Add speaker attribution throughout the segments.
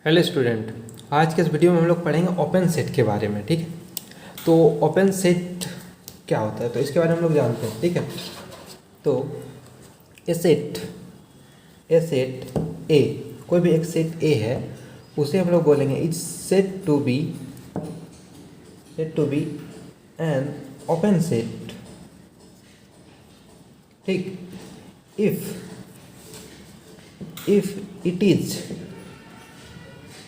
Speaker 1: Hello student, आज के इस वीडियो में हम लोग पढ़ेंगे ओपन सेट के बारे में। ठीक है, तो ओपन सेट क्या होता है तो इसके बारे में हम लोग जानते हैं। ठीक है, तो ए सेट ए, कोई भी एक सेट ए है उसे हम लोग बोलेंगे it's set to be an open set. ठीक, इफ इट इज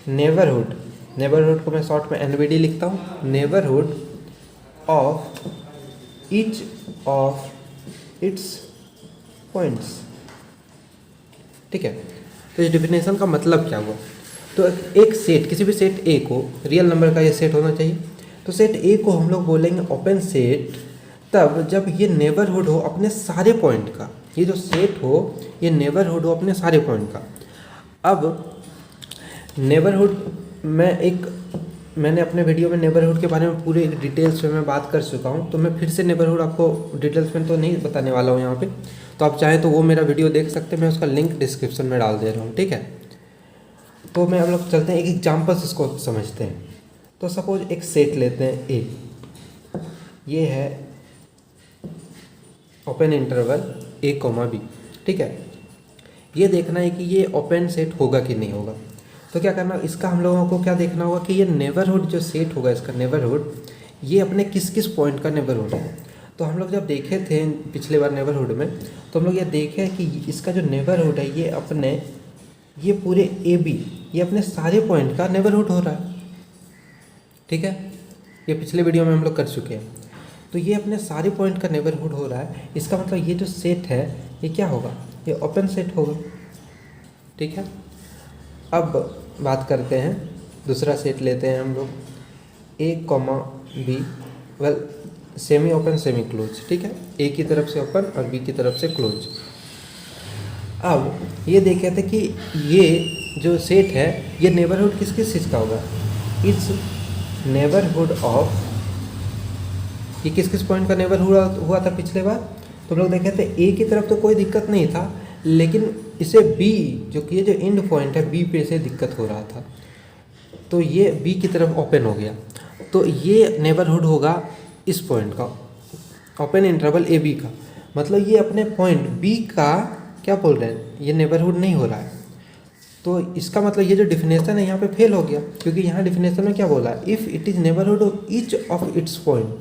Speaker 1: नेबरहुड को मैं शॉर्ट में एनबीडी लिखता हूँ, neighbourhood of each of its points. ठीक है, तो इस डिफिनेशन का मतलब क्या हुआ? तो एक सेट, किसी भी सेट ए को, रियल नंबर का ये सेट होना चाहिए, तो सेट ए को हम लोग बोलेंगे ओपन सेट तब जब ये नेबरहुड हो अपने सारे पॉइंट का। ये जो सेट हो ये नेबरहुड हो अपने सारे पॉइंट का। अब नेबरहुड मैंने अपने वीडियो में नेबरहुड के बारे में पूरे डिटेल्स में मैं बात कर चुका हूँ, तो मैं फिर से नेबरहुड आपको डिटेल्स में तो नहीं बताने वाला हूँ यहाँ पे। तो आप चाहें तो वो मेरा वीडियो देख सकते हैं, मैं उसका लिंक डिस्क्रिप्शन में डाल दे रहा हूँ। ठीक है, तो मैं हम लोग चलते हैं, एक एग्जाम्पल्स इसको समझते हैं। तो सपोज एक सेट लेते हैं ए, ये है ओपन इंटरवल ए कॉमा बी। ठीक है, ये देखना है कि ये ओपन सेट होगा कि नहीं होगा। तो क्या करना, इसका हम लोगों को क्या देखना होगा कि ये नेबरहुड जो सेट होगा, इसका नेबरहुड ये अपने किस किस पॉइंट का नेबरहुड है। तो हम लोग जब देखे थे पिछले बार नेबरहुड में, तो हम लोग ये देखे कि इसका जो नेबरहुड है ये पूरे ए बी ये अपने सारे पॉइंट का नेबरहुड हो रहा है। ठीक है, ये पिछले वीडियो में हम लोग कर चुके हैं। तो ये अपने सारे पॉइंट का नेबरहुड हो रहा है, इसका मतलब ये जो सेट है ये क्या होगा, ये ओपन सेट होगा। ठीक है, अब बात करते हैं, दूसरा सेट लेते हैं हम लोग A comma B, well semi open semi close. ठीक है, ए की तरफ से ओपन और बी की तरफ से क्लोज। अब ये देखे थे कि ये जो सेट है ये नेबरहुड किस किस चीज़ का होगा, इट्स नेबरहुड ऑफ, ये किस किस पॉइंट का नेबरहुड हुआ था पिछले बार। तो हम लोग देखे थे ए की तरफ तो कोई दिक्कत नहीं था, लेकिन इसे बी, जो कि ये जो एंड पॉइंट है बी पे से दिक्कत हो रहा था, तो ये बी की तरफ ओपन हो गया। तो ये नेबरहुड होगा इस पॉइंट का, ओपन इंटरवल ए बी का। मतलब ये अपने पॉइंट बी का क्या बोल रहे हैं, ये नेबरहुड नहीं हो रहा है। तो इसका मतलब ये जो डिफिनेशन है यहाँ पे फेल हो गया, क्योंकि यहाँ डिफिनेशन में क्या बोला, if it is neighbourhood of each of its point,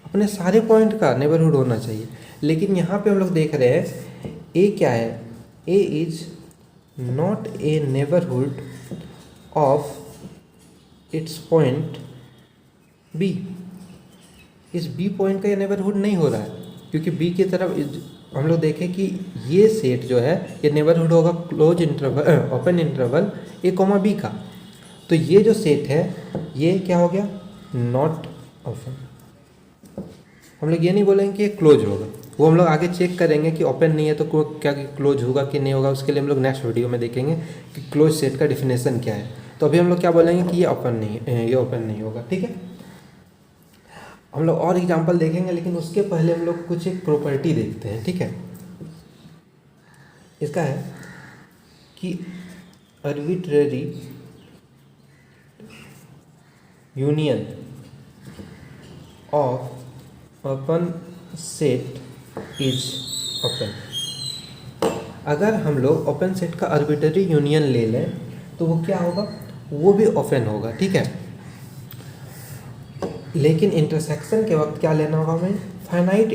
Speaker 1: अपने सारे पॉइंट का नेबरहुड होना चाहिए। लेकिन यहाँ पे हम लोग देख रहे हैं ए क्या है, A is not a neighbourhood of its point B. इस बी पॉइंट का ये नेबरहुड नहीं हो रहा है, क्योंकि बी की तरफ हम लोग देखें कि ये सेट जो है ये नेबरहुड होगा क्लोज इंटरवल ओपन इंटरवल ए कॉमा बी का। तो ये जो सेट है ये क्या हो गया, नॉट ओपन। हम लोग ये नहीं बोलेंगे कि ये क्लोज होगा, वो हम लोग आगे चेक करेंगे कि ओपन नहीं है तो क्या क्लोज होगा कि नहीं होगा। उसके लिए हम लोग नेक्स्ट वीडियो में देखेंगे कि क्लोज सेट का डिफिनेशन क्या है। तो अभी हम लोग क्या बोलेंगे कि ये ओपन नहीं होगा। ठीक है, हम लोग और एग्जांपल देखेंगे, लेकिन उसके पहले हम लोग कुछ एक प्रॉपर्टी देखते हैं। ठीक है, इसका है कि arbitrary union of open set is open. अगर हम लोग ओपन सेट का आर्बिट्रेरी यूनियन ले लें तो वो क्या होगा, वो भी ओपन होगा। ठीक है, लेकिन इंटरसेक्शन के वक्त क्या लेना होगा हमें, finite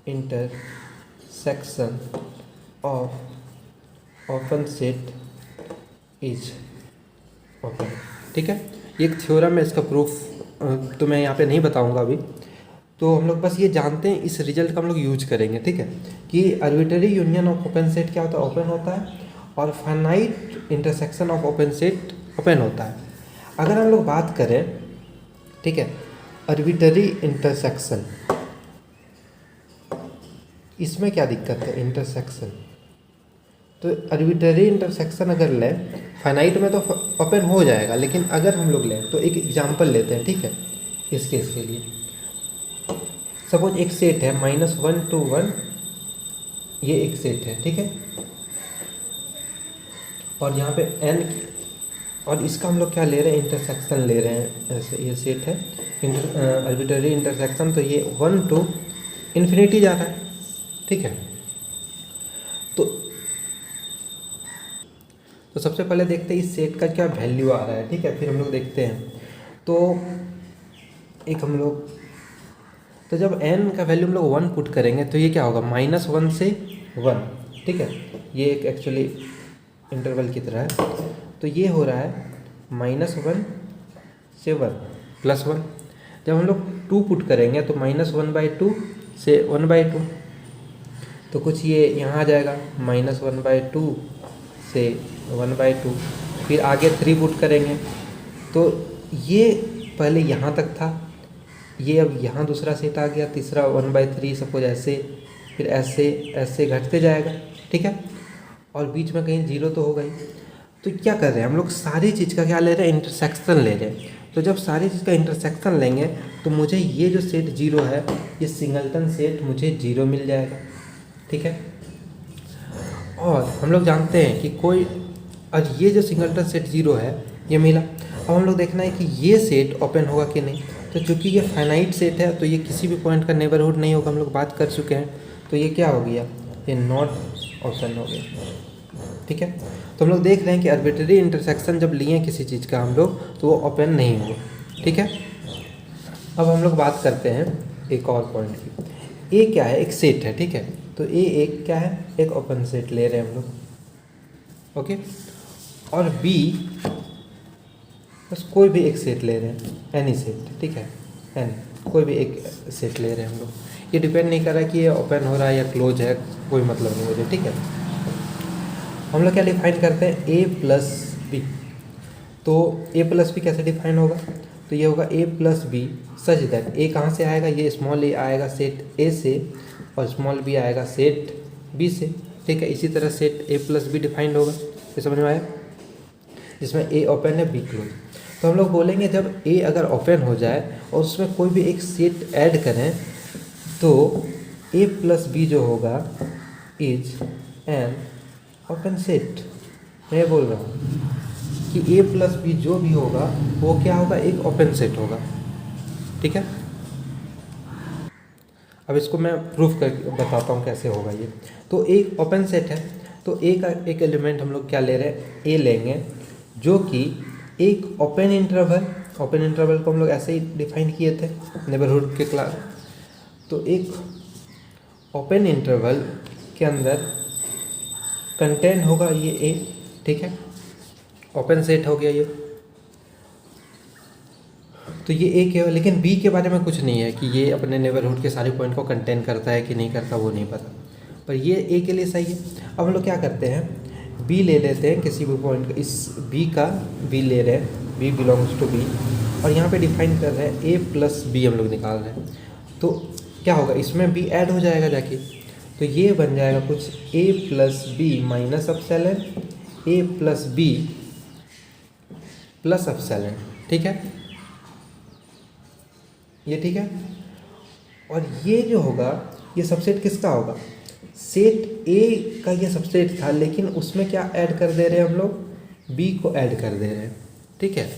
Speaker 1: intersection of open set is open. ठीक है, ये एक थ्योरम है, इसका प्रूफ तो मैं यहाँ पे नहीं बताऊँगा अभी। तो हम लोग बस ये जानते हैं, इस रिजल्ट का हम लोग यूज करेंगे। ठीक है, कि arbitrary union of open set क्या होता है, ओपन होता है, और finite intersection of open set open होता है। अगर हम लोग बात करें, ठीक है, आर्बिट्रेरी इंटरसेक्शन, इसमें क्या दिक्कत है, इंटरसेक्शन, तो आर्बिट्रेरी इंटरसेक्शन अगर लें, फाइनाइट में तो ओपन हो जाएगा, लेकिन अगर हम लोग लें तो एक एग्जांपल लेते हैं। ठीक है, इस केस के लिए सपोज एक सेट है -1 to 1, ये एक सेट है। ठीक है, और यहाँ पे n, और इसका हम लोग क्या ले रहे हैं, इंटरसेक्शन ले रहे हैं। ऐसे ये सेट है आर्बिट्ररी इंटरसेक्शन, तो ये 1 to इन्फिनिटी जा रहा है, ठीक है। तो सबसे पहले देखते हैं इस सेट का क्या वैल्यू आ रहा है, ठीक है, फिर हम लोग देखते हैं। तो एक हम लोग, तो जब n का वैल्यू हम लोग 1 पुट करेंगे तो ये क्या होगा, -1 से 1, ठीक है। ये एक एक्चुअली इंटरवल की तरह है, तो ये हो रहा है -1 से 1 +1। जब हम लोग 2 पुट करेंगे तो -1/2 से 1/2, तो कुछ ये यहाँ आ जाएगा -1/2 से 1/2। फिर आगे 3 पुट करेंगे तो ये पहले यहाँ तक था, ये अब यहाँ दूसरा सेट आ गया, तीसरा 1/3 सपोज ऐसे, फिर ऐसे ऐसे घटते जाएगा, ठीक है। और बीच में कहीं 0 तो होगा ही। तो क्या कर रहे हैं हम लोग, सारी चीज़ का क्या ले रहे हैं, इंटरसेक्शन ले रहे हैं। तो जब सारी चीज़ का इंटरसेक्शन लेंगे तो मुझे ये जो सेट 0 है, ये सिंगलटन सेट मुझे 0 मिल जाएगा, ठीक है। और हम लोग जानते हैं कि कोई, और ये जो सिंगलटन सेट 0 है ये मिला। अब हम लोग देखना है कि ये सेट ओपन होगा कि नहीं। तो चूंकि ये फाइनाइट सेट है तो ये किसी भी पॉइंट का नेबरहुड नहीं होगा, हम लोग बात कर चुके हैं। तो ये क्या हो गया, ये नॉट ओपन हो गया, ठीक है। तो हम लोग देख रहे हैं कि आर्बिट्ररी इंटरसेक्शन जब लिए किसी चीज़ का हम लोग, तो वो ओपन नहीं हुआ, ठीक है। अब हम लोग बात करते हैं एक और पॉइंट की। ए क्या है, एक सेट है, ठीक है। तो ए एक क्या है, एक ओपन सेट ले रहे हैं हम लोग, ओके। और बी बस कोई भी एक सेट ले रहे हैं, एनी सेट, ठीक है, एनी कोई भी एक सेट ले रहे हैं हम लोग। ये डिपेंड नहीं कर रहा है कि ये ओपन हो रहा है या क्लोज है, कोई मतलब नहीं मुझे, ठीक है। हम लोग क्या डिफाइन करते हैं, ए प्लस बी। तो ए प्लस बी कैसे डिफाइन होगा, तो ये होगा ए प्लस बी सच दैट, ए कहाँ से आएगा, ये स्मॉल ए आएगा सेट ए से, और स्मॉल बी आएगा सेट बी से, ठीक है। इसी तरह set A plus be defined होगा, ये समझ में आया, जिसमें ए ओपन है बी क्लोज। तो हम लोग बोलेंगे जब ए अगर ओपन हो जाए और उसमें कोई भी एक सेट ऐड करें, तो ए प्लस बी जो होगा इज एन ओपन सेट। मैं बोल रहा हूँ कि ए प्लस बी जो भी होगा वो क्या होगा, एक ओपन सेट होगा, ठीक है। अब इसको मैं प्रूफ करके बताता हूँ कैसे होगा ये। तो एक ओपन सेट है, तो ए का एक एलिमेंट हम लोग क्या ले रहे हैं, ए लेंगे, जो कि एक ओपन इंटरवल को हम लोग ऐसे ही डिफाइन किए थे नेबरहुड के क्लास। तो एक ओपन इंटरवल के अंदर कंटेन होगा ये ए, ठीक है, ओपन सेट हो गया ये। तो ये ए के, लेकिन बी के बारे में कुछ नहीं है कि ये अपने नेबरहुड के सारे पॉइंट को कंटेन करता है कि नहीं करता, वो नहीं पता, पर ये ए के लिए सही है। अब हम लोग क्या करते हैं, बी ले लेते हैं किसी भी पॉइंट का, इस बी का बी ले रहे हैं, बी बिलोंग्स टू बी, और यहाँ पे डिफाइन कर रहे हैं ए प्लस बी हम लोग निकाल रहे हैं। तो क्या होगा, इसमें बी ऐड हो जाएगा जाके, तो ये बन जाएगा कुछ ए plus B minus epsilon, A plus B plus epsilon, ठीक है, ये ठीक है। और ये जो होगा ये सबसेट किसका होगा, सेट ए का ये सबसेट था, लेकिन उसमें क्या ऐड कर दे रहे हैं हम लोग, बी को ऐड कर दे रहे हैं, ठीक है।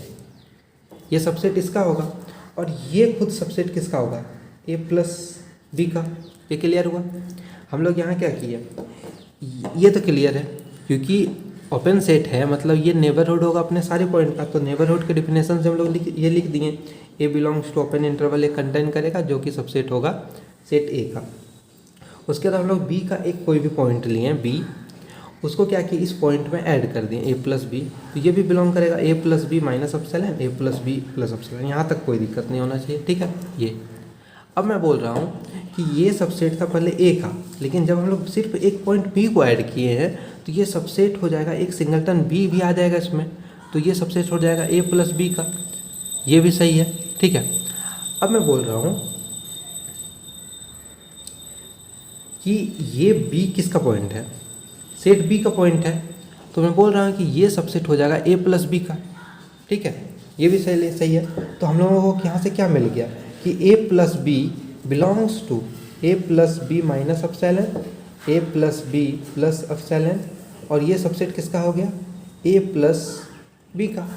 Speaker 1: ये सबसेट इसका होगा, और ये खुद सबसेट किसका होगा, ए प्लस बी का। ये क्लियर हुआ। हम लोग यहाँ क्या किए, ये तो क्लियर है, क्योंकि ओपन सेट है मतलब ये नेबरहुड होगा अपने सारे पॉइंट का। तो नेबरहुड के डिफिनेशन से हम लोग ये लिख दिए, A belongs to open interval, A contain करेगा जो कि सबसेट होगा सेट ए का। उसके बाद हम लोग बी का एक कोई भी पॉइंट लिए बी, उसको क्या कि इस पॉइंट में ऐड कर दिए ए प्लस बी, तो ये भी बिलोंग करेगा ए plus B minus epsilon, A plus B plus epsilon, यहाँ तक कोई दिक्कत नहीं होना चाहिए, ठीक है। ये अब मैं बोल रहा हूँ कि ये सबसेट था पहले ए का, लेकिन जब हम लोग सिर्फ एक पॉइंट बी को ऐड किए हैं तो ये सबसेट हो जाएगा, एक सिंगलटन बी भी आ जाएगा इसमें, तो ये सबसेट हो जाएगा ए प्लस बी का। ये भी सही है, ठीक है। अब मैं बोल रहा हूँ कि ये बी किसका पॉइंट है, सेट बी का पॉइंट है, तो मैं बोल रहा हूँ कि ये सबसेट हो जाएगा ए प्लस बी का, ठीक है। ये भी सही है। तो हम लोगों को यहाँ से क्या मिल गया कि A plus B belongs to A plus B minus epsilon, A plus B plus epsilon, और ये सबसेट किसका हो गया, ए प्लस बी का।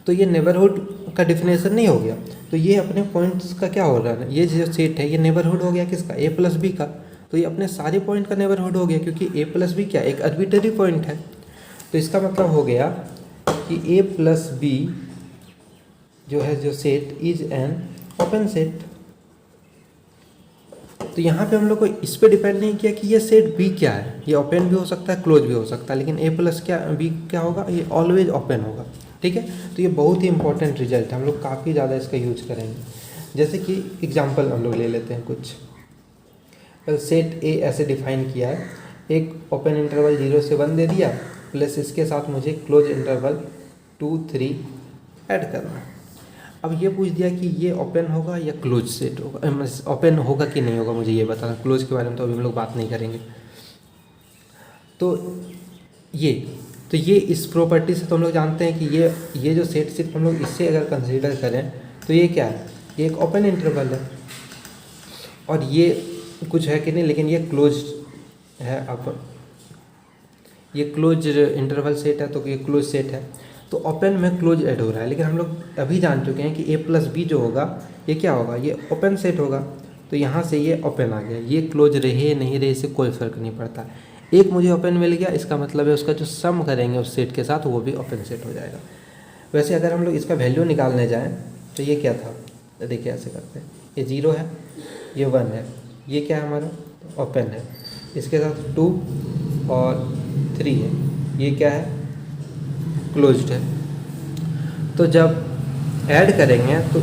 Speaker 1: तो ये नेबरहुड का डिफिनेशन नहीं हो गया, तो ये अपने पॉइंट्स का क्या हो रहा है, ये जो सेट है ये नेबरहुड हो गया किसका, ए प्लस बी का। तो ये अपने सारे पॉइंट का नेबरहुड हो गया, क्योंकि ए प्लस बी क्या एक आर्बिट्रेरी पॉइंट है। तो इसका मतलब हो गया कि ए प्लस बी जो है जो set is an open set. तो यहाँ पे हम लोग को इस पे डिपेंड नहीं किया कि ये सेट बी क्या है, ये ओपन भी हो सकता है क्लोज भी हो सकता है, लेकिन ए प्लस क्या बी क्या होगा, ये ऑलवेज ओपन होगा। ठीक है, तो ये बहुत ही इंपॉर्टेंट रिजल्ट है, हम लोग काफ़ी ज़्यादा इसका यूज करेंगे। जैसे कि एग्जांपल हम लोग ले लेते हैं कुछ। सेट ए ऐसे डिफाइन किया है, एक ओपन इंटरवल 0 से 1 दे दिया, प्लस इसके साथ मुझे क्लोज इंटरवल 2 3 ऐड करना है। अब ये पूछ दिया कि ये ओपन होगा या क्लोज सेट होगा, ओपन होगा कि नहीं होगा, मुझे ये बताना। क्लोज के बारे में तो अभी हम लोग बात नहीं करेंगे। तो ये इस प्रॉपर्टी से तो हम लोग जानते हैं कि ये जो सेट सिर्फ हम लोग इससे अगर कंसीडर करें तो ये क्या है, ये एक ओपन इंटरवल है और ये कुछ है कि नहीं, लेकिन ये क्लोज है। अब ये क्लोज इंटरवल सेट है तो ये क्लोज सेट है, तो ओपन में क्लोज ऐड हो रहा है। लेकिन हम लोग अभी जान चुके हैं कि ए प्लस बी जो होगा ये क्या होगा, ये ओपन सेट होगा। तो यहाँ से ये ओपन आ गया, ये क्लोज रहे नहीं रहे इससे कोई फ़र्क नहीं पड़ता। एक मुझे ओपन मिल गया, इसका मतलब है उसका जो सम करेंगे उस सेट के साथ वो भी ओपन सेट हो जाएगा। वैसे अगर हम लोग इसका वैल्यू निकालने जाएँ तो ये क्या था, देखिए ऐसे करते हैं, ये 0 है, ये 1 है, ये क्या है हमारा ओपन है, इसके साथ 2 और 3 है, ये क्या है क्लोज्ड है। तो जब ऐड करेंगे तो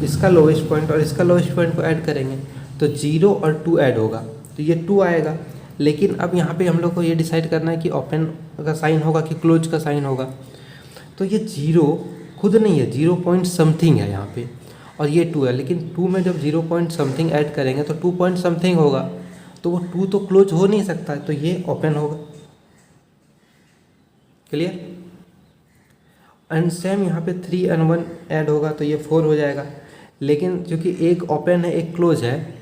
Speaker 1: इसका लोवेस्ट पॉइंट और इसका लोवेस्ट पॉइंट को ऐड करेंगे तो 0 और 2 ऐड होगा, तो ये 2 आएगा। लेकिन अब यहाँ पे हम लोग को ये डिसाइड करना है कि ओपन का साइन होगा कि क्लोज का साइन होगा। तो ये 0 खुद नहीं है, 0 पॉइंट समथिंग है यहाँ पे, और ये 2 है। लेकिन 2 में जब 0 पॉइंट समथिंग ऐड करेंगे तो 2 पॉइंट समथिंग होगा, तो वो 2 तो क्लोज हो नहीं सकता है, तो ये ओपन होगा। क्लियर। एंड सेम यहाँ पे 3 और 1 ऐड होगा तो ये 4 हो जाएगा। लेकिन क्योंकि एक ओपन है एक क्लोज है,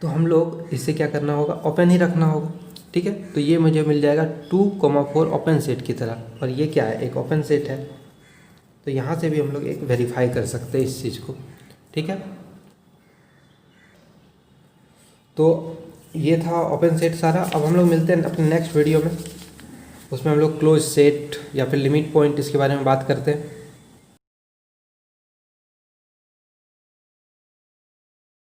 Speaker 1: तो हम लोग इसे क्या करना होगा, ओपन ही रखना होगा। ठीक है, तो ये मुझे मिल जाएगा 2,4 ओपन सेट की तरह, और ये क्या है एक ओपन सेट है। तो यहाँ से भी हम लोग एक वेरीफाई कर सकते हैं इस चीज़ को। ठीक है, तो ये था ओपन सेट सारा। अब हम लोग मिलते हैं अपने नेक्स्ट वीडियो में, उसमें हम लोग क्लोज सेट या फिर लिमिट पॉइंट इसके बारे में बात करते हैं।